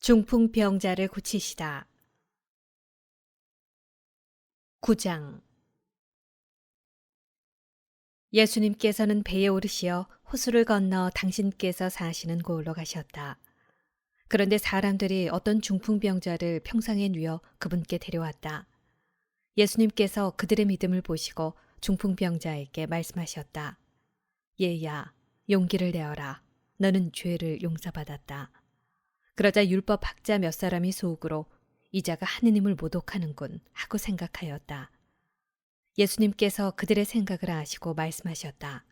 중풍병자를 고치시다. 9장. 예수님께서는 배에 오르시어 호수를 건너 당신께서 사시는 곳으로 가셨다. 그런데 사람들이 어떤 중풍병자를 평상에 누워 그분께 데려왔다. 예수님께서 그들의 믿음을 보시고 중풍병자에게 말씀하셨다. 얘야, 용기를 내어라. 너는 죄를 용서받았다. 그러자 율법 학자 몇 사람이 속으로 이 자가 하느님을 모독하는군 하고 생각하였다. 예수님께서 그들의 생각을 아시고 말씀하셨다.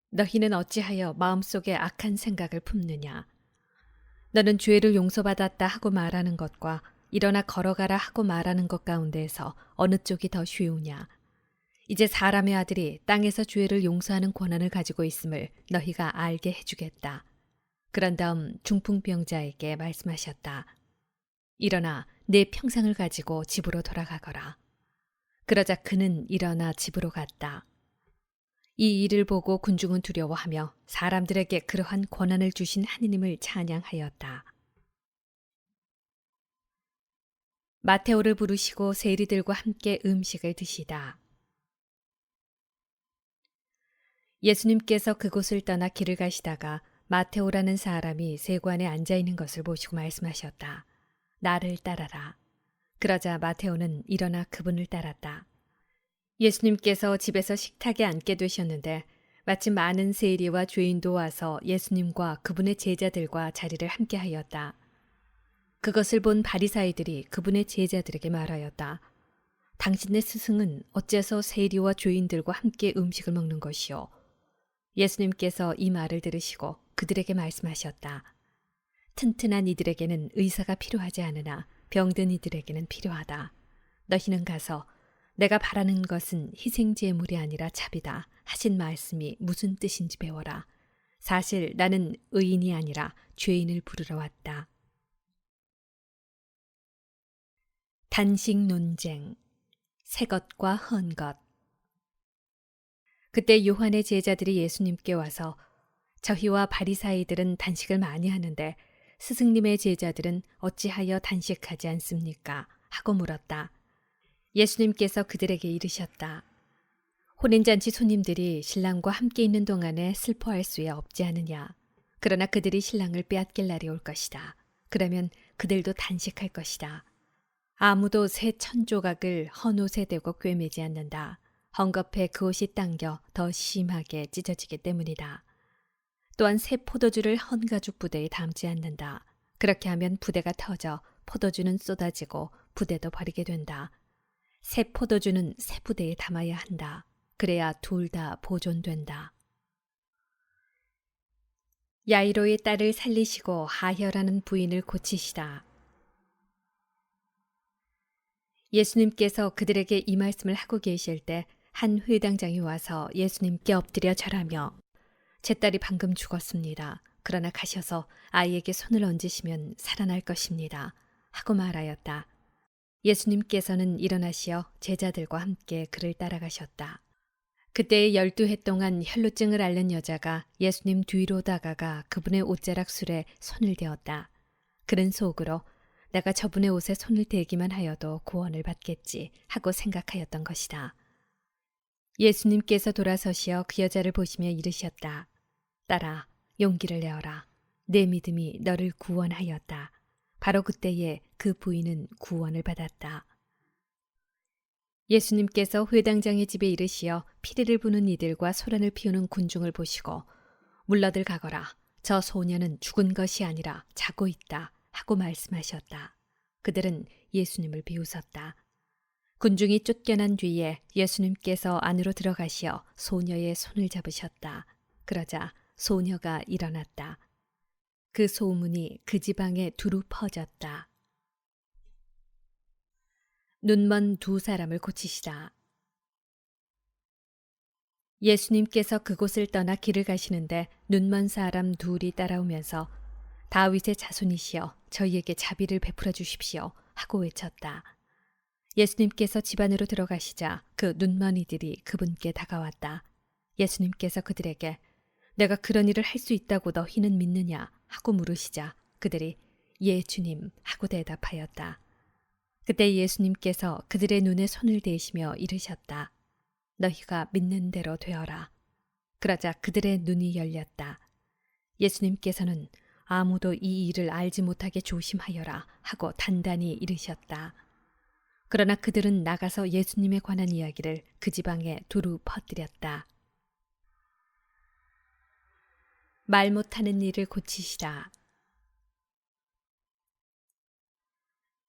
너희는 어찌하여 마음속에 악한 생각을 품느냐. 너는 죄를 용서받았다 하고 말하는 것과 일어나 걸어가라 하고 말하는 것 가운데에서 어느 쪽이 더 쉬우냐. 이제 사람의 아들이 땅에서 죄를 용서하는 권한을 가지고 있음을 너희가 알게 해주겠다. 그런 다음 중풍병자에게 말씀하셨다. 일어나 내 평상을 가지고 집으로 돌아가거라. 그러자 그는 일어나 집으로 갔다. 이 일을 보고 군중은 두려워하며 사람들에게 그러한 권한을 주신 하느님을 찬양하였다. 마테오를 부르시고 세리들과 함께 음식을 드시다. 예수님께서 그곳을 떠나 길을 가시다가 마테오라는 사람이 세관에 앉아 있는 것을 보시고 말씀하셨다. 나를 따라라. 그러자 마테오는 일어나 그분을 따랐다. 예수님께서 집에서 식탁에 앉게 되셨는데 마침 많은 세리와 죄인도 와서 예수님과 그분의 제자들과 자리를 함께 하였다. 그것을 본 바리사이들이 그분의 제자들에게 말하였다. 당신네 스승은 어째서 세리와 죄인들과 함께 음식을 먹는 것이요? 예수님께서 이 말을 들으시고 그들에게 말씀하셨다. 튼튼한 이들에게는 의사가 필요하지 않으나 병든 이들에게는 필요하다. 너희는 가서 내가 바라는 것은 희생제물이 아니라 자비다 하신 말씀이 무슨 뜻인지 배워라. 사실 나는 의인이 아니라 죄인을 부르러 왔다. 단식 논쟁, 새 것과 헌 것. 그때 요한의 제자들이 예수님께 와서 저희와 바리사이들은 단식을 많이 하는데 스승님의 제자들은 어찌하여 단식하지 않습니까? 하고 물었다. 예수님께서 그들에게 이르셨다. 혼인잔치 손님들이 신랑과 함께 있는 동안에 슬퍼할 수야 없지 않으냐. 그러나 그들이 신랑을 빼앗길 날이 올 것이다. 그러면 그들도 단식할 것이다. 아무도 새 천조각을 헌옷에 대고 꿰매지 않는다. 헝겊에 그 옷이 당겨 더 심하게 찢어지기 때문이다. 또한 새 포도주를 헌가죽 부대에 담지 않는다. 그렇게 하면 부대가 터져 포도주는 쏟아지고 부대도 버리게 된다. 새 포도주는 새 부대에 담아야 한다. 그래야 둘 다 보존된다. 야이로의 딸을 살리시고 하혈하는 부인을 고치시다. 예수님께서 그들에게 이 말씀을 하고 계실 때 한 회당장이 와서 예수님께 엎드려 절하며 제 딸이 방금 죽었습니다. 그러나 가셔서 아이에게 손을 얹으시면 살아날 것입니다. 하고 말하였다. 예수님께서는 일어나시어 제자들과 함께 그를 따라가셨다. 그때 12해 동안 혈루증을 앓는 여자가 예수님 뒤로 다가가 그분의 옷자락 술에 손을 대었다. 그는 속으로 내가 저분의 옷에 손을 대기만 하여도 구원을 받겠지 하고 생각하였던 것이다. 예수님께서 돌아서시어 그 여자를 보시며 이르셨다. 딸아, 용기를 내어라. 내 믿음이 너를 구원하였다. 바로 그때에 그 부인은 구원을 받았다. 예수님께서 회당장의 집에 이르시어 피리를 부는 이들과 소란을 피우는 군중을 보시고 물러들 가거라. 저 소녀는 죽은 것이 아니라 자고 있다 하고 말씀하셨다. 그들은 예수님을 비웃었다. 군중이 쫓겨난 뒤에 예수님께서 안으로 들어가시어 소녀의 손을 잡으셨다. 그러자 소녀가 일어났다. 그 소문이 그 지방에 두루 퍼졌다. 눈먼 두 사람을 고치시다. 예수님께서 그곳을 떠나 길을 가시는데 눈먼 사람 둘이 따라오면서 다윗의 자손이시여 저희에게 자비를 베풀어 주십시오 하고 외쳤다. 예수님께서 집 안으로 들어가시자 그 눈먼 이들이 그분께 다가왔다. 예수님께서 그들에게 내가 그런 일을 할 수 있다고 너희는 믿느냐 하고 물으시자 그들이 예 주님 하고 대답하였다. 그때 예수님께서 그들의 눈에 손을 대시며 이르셨다. 너희가 믿는 대로 되어라. 그러자 그들의 눈이 열렸다. 예수님께서는 아무도 이 일을 알지 못하게 조심하여라 하고 단단히 이르셨다. 그러나 그들은 나가서 예수님에 관한 이야기를 그 지방에 두루 퍼뜨렸다. 말 못하는 일을 고치시다.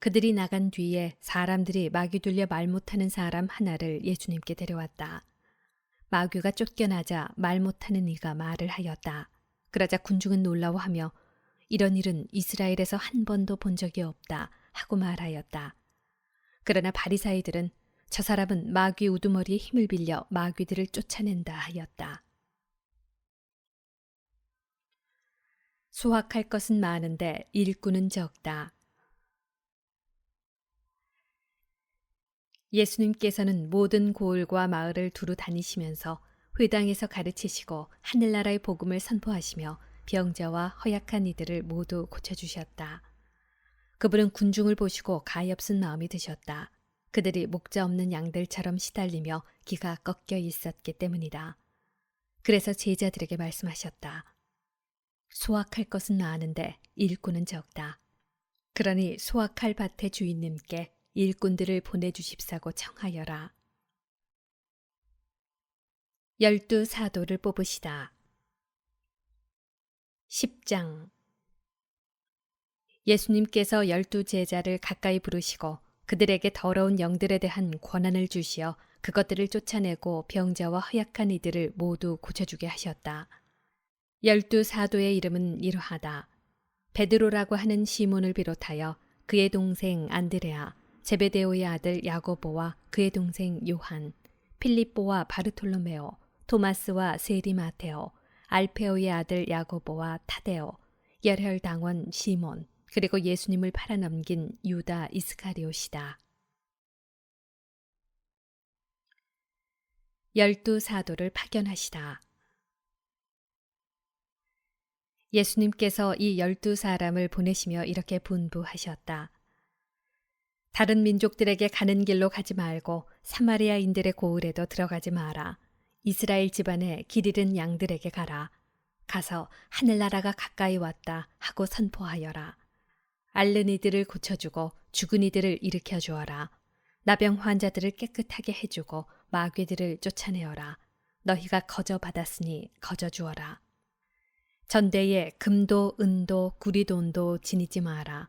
그들이 나간 뒤에 사람들이 마귀 들려 말 못하는 사람 하나를 예수님께 데려왔다. 마귀가 쫓겨나자 말 못하는 이가 말을 하였다. 그러자 군중은 놀라워하며 이런 일은 이스라엘에서 한 번도 본 적이 없다 하고 말하였다. 그러나 바리사이들은 저 사람은 마귀 우두머리에 힘을 빌려 마귀들을 쫓아낸다 하였다. 수확할 것은 많은데 일꾼은 적다. 예수님께서는 모든 고을과 마을을 두루 다니시면서 회당에서 가르치시고 하늘나라의 복음을 선포하시며 병자와 허약한 이들을 모두 고쳐주셨다. 그분은 군중을 보시고 가엾은 마음이 드셨다. 그들이 목자 없는 양들처럼 시달리며 기가 꺾여 있었기 때문이다. 그래서 제자들에게 말씀하셨다. 수확할 것은 많은데 일꾼은 적다. 그러니 수확할 밭의 주인님께 일꾼들을 보내주십사고 청하여라. 12 사도를 뽑으시다. 10장. 예수님께서 12 제자를 가까이 부르시고 그들에게 더러운 영들에 대한 권한을 주시어 그것들을 쫓아내고 병자와 허약한 이들을 모두 고쳐주게 하셨다. 12 사도의 이름은 이러하다. 베드로라고 하는 시몬을 비롯하여 그의 동생 안드레아, 제베데오의 아들 야고보와 그의 동생 요한, 필립보와 바르톨로메오, 토마스와 세리 마테오, 알페오의 아들 야고보와 타데오, 열혈당원 시몬, 그리고 예수님을 팔아넘긴 유다 이스카리옷이다. 12 사도를 파견하시다. 예수님께서 이 12 사람을 보내시며 이렇게 분부하셨다. 다른 민족들에게 가는 길로 가지 말고 사마리아인들의 고을에도 들어가지 마라. 이스라엘 집안의 길 잃은 양들에게 가라. 가서 하늘나라가 가까이 왔다 하고 선포하여라. 앓는 이들을 고쳐주고 죽은 이들을 일으켜 주어라. 나병 환자들을 깨끗하게 해주고 마귀들을 쫓아내어라. 너희가 거저 받았으니 거저 주어라. 전대에 금도 은도 구리돈도 지니지 마라.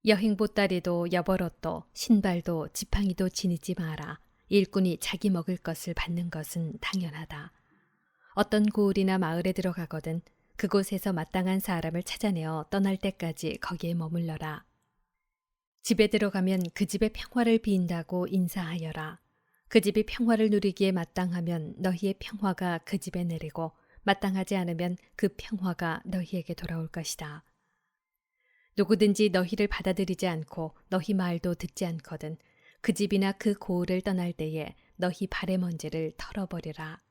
여행보따리도 여벌옷도 신발도 지팡이도 지니지 마라. 일꾼이 자기 먹을 것을 받는 것은 당연하다. 어떤 고을이나 마을에 들어가거든 그곳에서 마땅한 사람을 찾아내어 떠날 때까지 거기에 머물러라. 집에 들어가면 그 집의 평화를 빈다고 인사하여라. 그 집이 평화를 누리기에 마땅하면 너희의 평화가 그 집에 내리고 마땅하지 않으면 그 평화가 너희에게 돌아올 것이다. 누구든지 너희를 받아들이지 않고 너희 말도 듣지 않거든 그 집이나 그 고을을 떠날 때에 너희 발의 먼지를 털어버리라.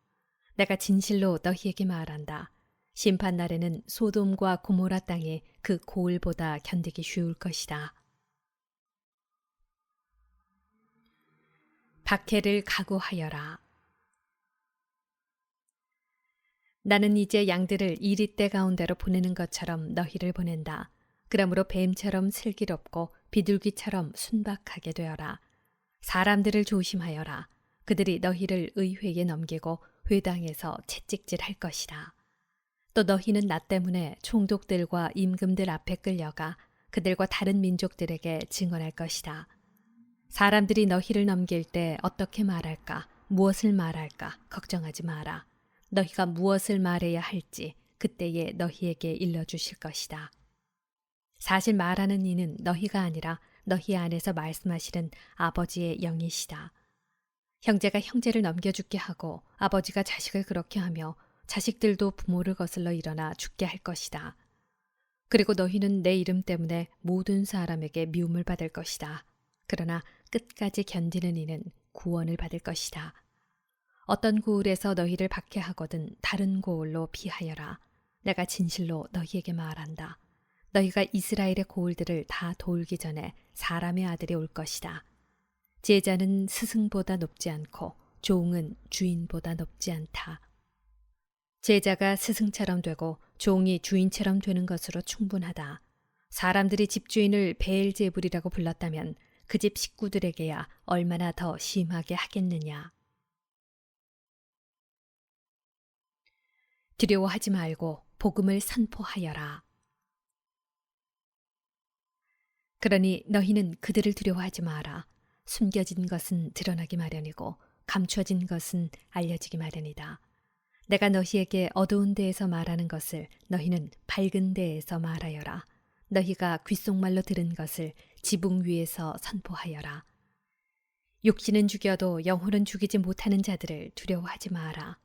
내가 진실로 너희에게 말한다. 심판날에는 소돔과 고모라 땅이 그 고을보다 견디기 쉬울 것이다. 박해를 각오하여라. 나는 이제 양들을 이리떼 가운데로 보내는 것처럼 너희를 보낸다. 그러므로 뱀처럼 슬기롭고 비둘기처럼 순박하게 되어라. 사람들을 조심하여라. 그들이 너희를 의회에 넘기고 회당에서 채찍질할 것이다. 또 너희는 나 때문에 총독들과 임금들 앞에 끌려가 그들과 다른 민족들에게 증언할 것이다. 사람들이 너희를 넘길 때 어떻게 말할까, 무엇을 말할까 걱정하지 마라. 너희가 무엇을 말해야 할지 그때에 너희에게 일러주실 것이다. 사실 말하는 이는 너희가 아니라 너희 안에서 말씀하시는 아버지의 영이시다. 형제가 형제를 넘겨죽게 하고 아버지가 자식을 그렇게 하며 자식들도 부모를 거슬러 일어나 죽게 할 것이다. 그리고 너희는 내 이름 때문에 모든 사람에게 미움을 받을 것이다. 그러나 끝까지 견디는 이는 구원을 받을 것이다. 어떤 고을에서 너희를 박해하거든 다른 고을로 피하여라. 내가 진실로 너희에게 말한다. 너희가 이스라엘의 고을들을 다 돌기 전에 사람의 아들이 올 것이다. 제자는 스승보다 높지 않고 종은 주인보다 높지 않다. 제자가 스승처럼 되고 종이 주인처럼 되는 것으로 충분하다. 사람들이 집주인을 베엘제불이라고 불렀다면 그 집 식구들에게야 얼마나 더 심하게 하겠느냐. 두려워하지 말고 복음을 선포하여라. 그러니 너희는 그들을 두려워하지 마라. 숨겨진 것은 드러나기 마련이고 감춰진 것은 알려지기 마련이다. 내가 너희에게 어두운 데에서 말하는 것을 너희는 밝은 데에서 말하여라. 너희가 귓속말로 들은 것을 지붕 위에서 선포하여라. 육신은 죽여도 영혼은 죽이지 못하는 자들을 두려워하지 마라.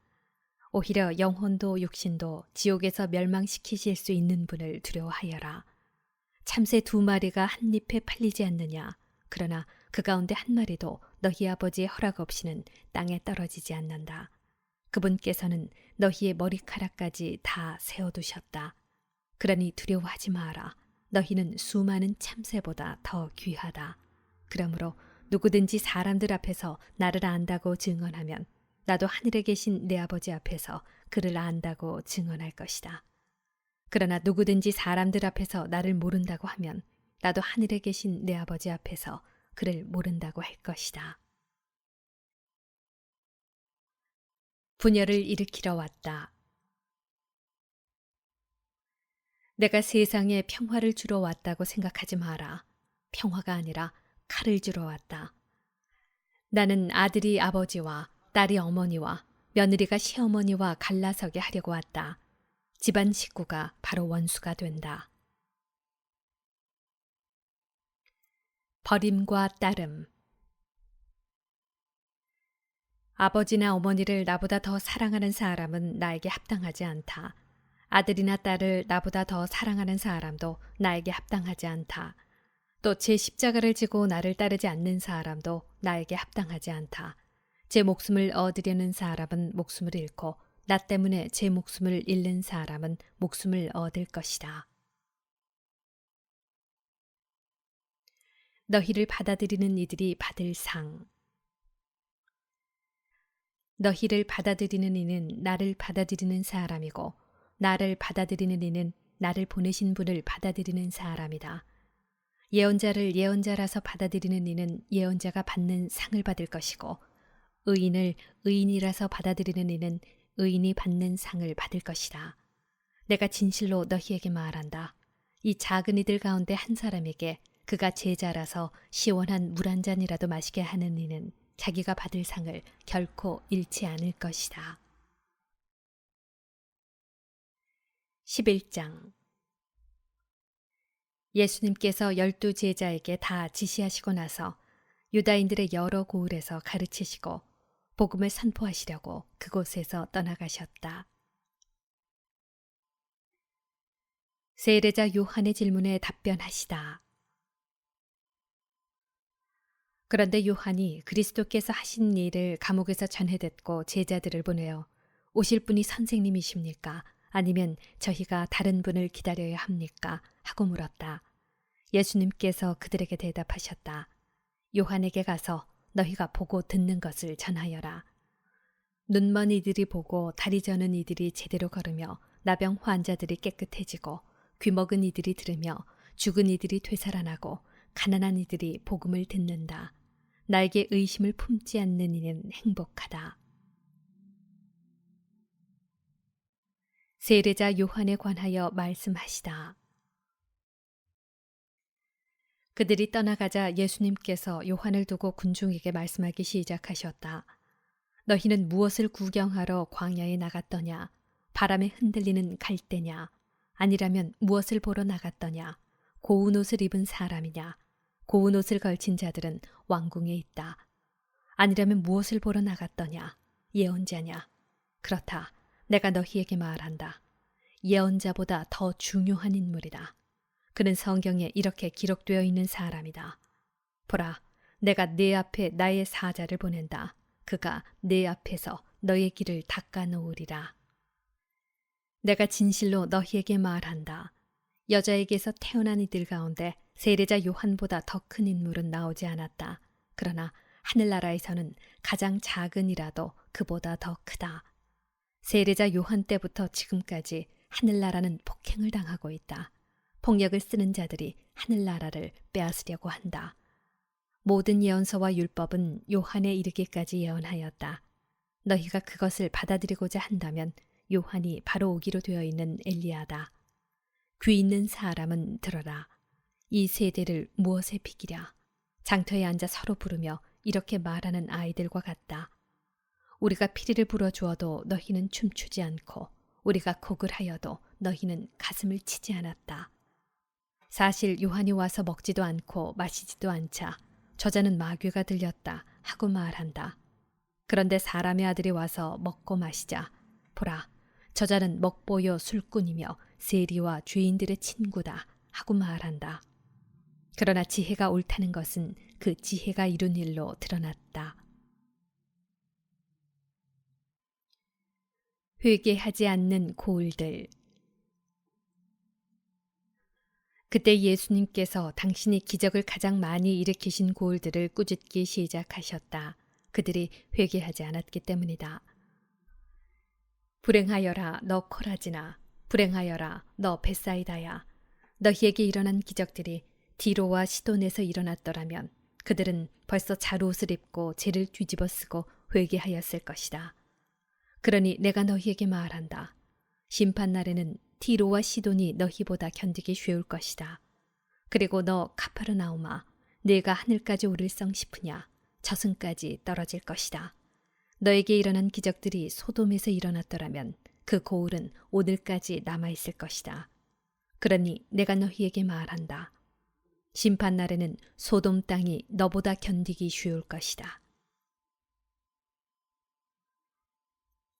오히려 영혼도 육신도 지옥에서 멸망시키실 수 있는 분을 두려워하여라. 참새 2마리가 한 잎에 팔리지 않느냐. 그러나 그 가운데 한 마리도 너희 아버지의 허락 없이는 땅에 떨어지지 않는다. 그분께서는 너희의 머리카락까지 다 세워두셨다. 그러니 두려워하지 마라. 너희는 수많은 참새보다 더 귀하다. 그러므로 누구든지 사람들 앞에서 나를 안다고 증언하면 나도 하늘에 계신 내 아버지 앞에서 그를 안다고 증언할 것이다. 그러나 누구든지 사람들 앞에서 나를 모른다고 하면 나도 하늘에 계신 내 아버지 앞에서 그를 모른다고 할 것이다. 분열을 일으키러 왔다. 내가 세상에 평화를 주러 왔다고 생각하지 마라. 평화가 아니라 칼을 주러 왔다. 나는 아들이 아버지와 딸이 어머니와 며느리가 시어머니와 갈라서게 하려고 왔다. 집안 식구가 바로 원수가 된다. 버림과 따름. 아버지나 어머니를 나보다 더 사랑하는 사람은 나에게 합당하지 않다. 아들이나 딸을 나보다 더 사랑하는 사람도 나에게 합당하지 않다. 또 제 십자가를 지고 나를 따르지 않는 사람도 나에게 합당하지 않다. 제 목숨을 얻으려는 사람은 목숨을 잃고 나 때문에 제 목숨을 잃는 사람은 목숨을 얻을 것이다. 너희를 받아들이는 이들이 받을 상. 너희를 받아들이는 이는 나를 받아들이는 사람이고 나를 받아들이는 이는 나를 보내신 분을 받아들이는 사람이다. 예언자를 예언자라서 받아들이는 이는 예언자가 받는 상을 받을 것이고 의인을 의인이라서 받아들이는 이는 의인이 받는 상을 받을 것이다. 내가 진실로 너희에게 말한다. 이 작은 이들 가운데 한 사람에게 그가 제자라서 시원한 물 한 잔이라도 마시게 하는 이는 자기가 받을 상을 결코 잃지 않을 것이다. 11장. 예수님께서 12 제자에게 다 지시하시고 나서 유다인들의 여러 고을에서 가르치시고 복음을 선포하시려고 그곳에서 떠나가셨다. 세례자 요한의 질문에 답변하시다. 그런데 요한이 그리스도께서 하신 일을 감옥에서 전해 듣고 제자들을 보내어 오실 분이 선생님이십니까? 아니면 저희가 다른 분을 기다려야 합니까? 하고 물었다. 예수님께서 그들에게 대답하셨다. 요한에게 가서 너희가 보고 듣는 것을 전하여라. 눈먼 이들이 보고 다리 저는 이들이 제대로 걸으며 나병 환자들이 깨끗해지고 귀먹은 이들이 들으며 죽은 이들이 되살아나고 가난한 이들이 복음을 듣는다. 나에게 의심을 품지 않는 이는 행복하다. 세례자 요한에 관하여 말씀하시다. 그들이 떠나가자 예수님께서 요한을 두고 군중에게 말씀하기 시작하셨다. 너희는 무엇을 구경하러 광야에 나갔더냐? 바람에 흔들리는 갈대냐? 아니라면 무엇을 보러 나갔더냐? 고운 옷을 입은 사람이냐? 고운 옷을 걸친 자들은 왕궁에 있다. 아니라면 무엇을 보러 나갔더냐? 예언자냐? 그렇다. 내가 너희에게 말한다. 예언자보다 더 중요한 인물이다. 그는 성경에 이렇게 기록되어 있는 사람이다. 보라, 내가 네 앞에 나의 사자를 보낸다. 그가 네 앞에서 너의 길을 닦아 놓으리라. 내가 진실로 너희에게 말한다. 여자에게서 태어난 이들 가운데 세례자 요한보다 더 큰 인물은 나오지 않았다. 그러나 하늘나라에서는 가장 작은 이라도 그보다 더 크다. 세례자 요한 때부터 지금까지 하늘나라는 폭행을 당하고 있다. 폭력을 쓰는 자들이 하늘나라를 빼앗으려고 한다. 모든 예언서와 율법은 요한에 이르기까지 예언하였다. 너희가 그것을 받아들이고자 한다면 요한이 바로 오기로 되어 있는 엘리야다. 귀 있는 사람은 들어라. 이 세대를 무엇에 비기랴. 장터에 앉아 서로 부르며 이렇게 말하는 아이들과 같다. 우리가 피리를 불어주어도 너희는 춤추지 않고 우리가 곡을 하여도 너희는 가슴을 치지 않았다. 사실 요한이 와서 먹지도 않고 마시지도 않자 저자는 마귀가 들렸다 하고 말한다. 그런데 사람의 아들이 와서 먹고 마시자 보라 저자는 먹보요 술꾼이며 세리와 죄인들의 친구다 하고 말한다. 그러나 지혜가 옳다는 것은 그 지혜가 이룬 일로 드러났다. 회개하지 않는 고을들. 그때 예수님께서 당신이 기적을 가장 많이 일으키신 고을들을 꾸짖기 시작하셨다. 그들이 회개하지 않았기 때문이다. 불행하여라 너 코라지나, 불행하여라 너 벳사이다야. 너희에게 일어난 기적들이 디로와 시돈에서 일어났더라면 그들은 벌써 잣옷을 입고 죄를 뒤집어 쓰고 회개하였을 것이다. 그러니 내가 너희에게 말한다. 심판날에는 디로와 시돈이 너희보다 견디기 쉬울 것이다. 그리고 너 카파르나움아, 네가 하늘까지 오를성 싶으냐? 저승까지 떨어질 것이다. 너에게 일어난 기적들이 소돔에서 일어났더라면 그 고을은 오늘까지 남아있을 것이다. 그러니 내가 너희에게 말한다. 심판날에는 소돔 땅이 너보다 견디기 쉬울 것이다.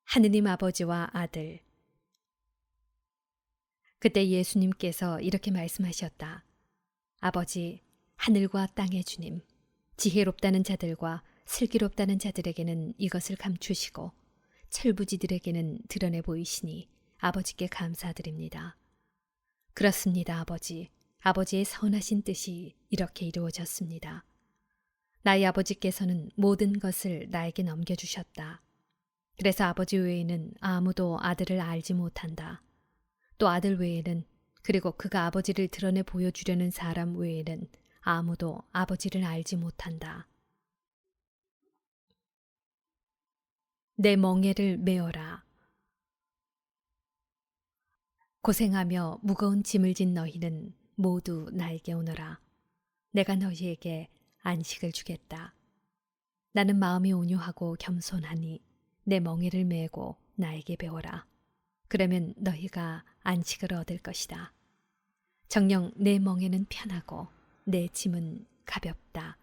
하느님 아버지와 아들. 그때 예수님께서 이렇게 말씀하셨다. 아버지, 하늘과 땅의 주님, 지혜롭다는 자들과 슬기롭다는 자들에게는 이것을 감추시고 철부지들에게는 드러내 보이시니 아버지께 감사드립니다. 그렇습니다, 아버지. 아버지의 선하신 뜻이 이렇게 이루어졌습니다. 나의 아버지께서는 모든 것을 나에게 넘겨주셨다. 그래서 아버지 외에는 아무도 아들을 알지 못한다. 또 아들 외에는 그리고 그가 아버지를 드러내 보여주려는 사람 외에는 아무도 아버지를 알지 못한다. 내 멍에를 메어라. 고생하며 무거운 짐을 진 너희는 모두 나에게 오너라. 내가 너희에게 안식을 주겠다. 나는 마음이 온유하고 겸손하니 내 멍에를 메고 나에게 배워라. 그러면 너희가 안식을 얻을 것이다. 정녕 내 멍에는 편하고 내 짐은 가볍다.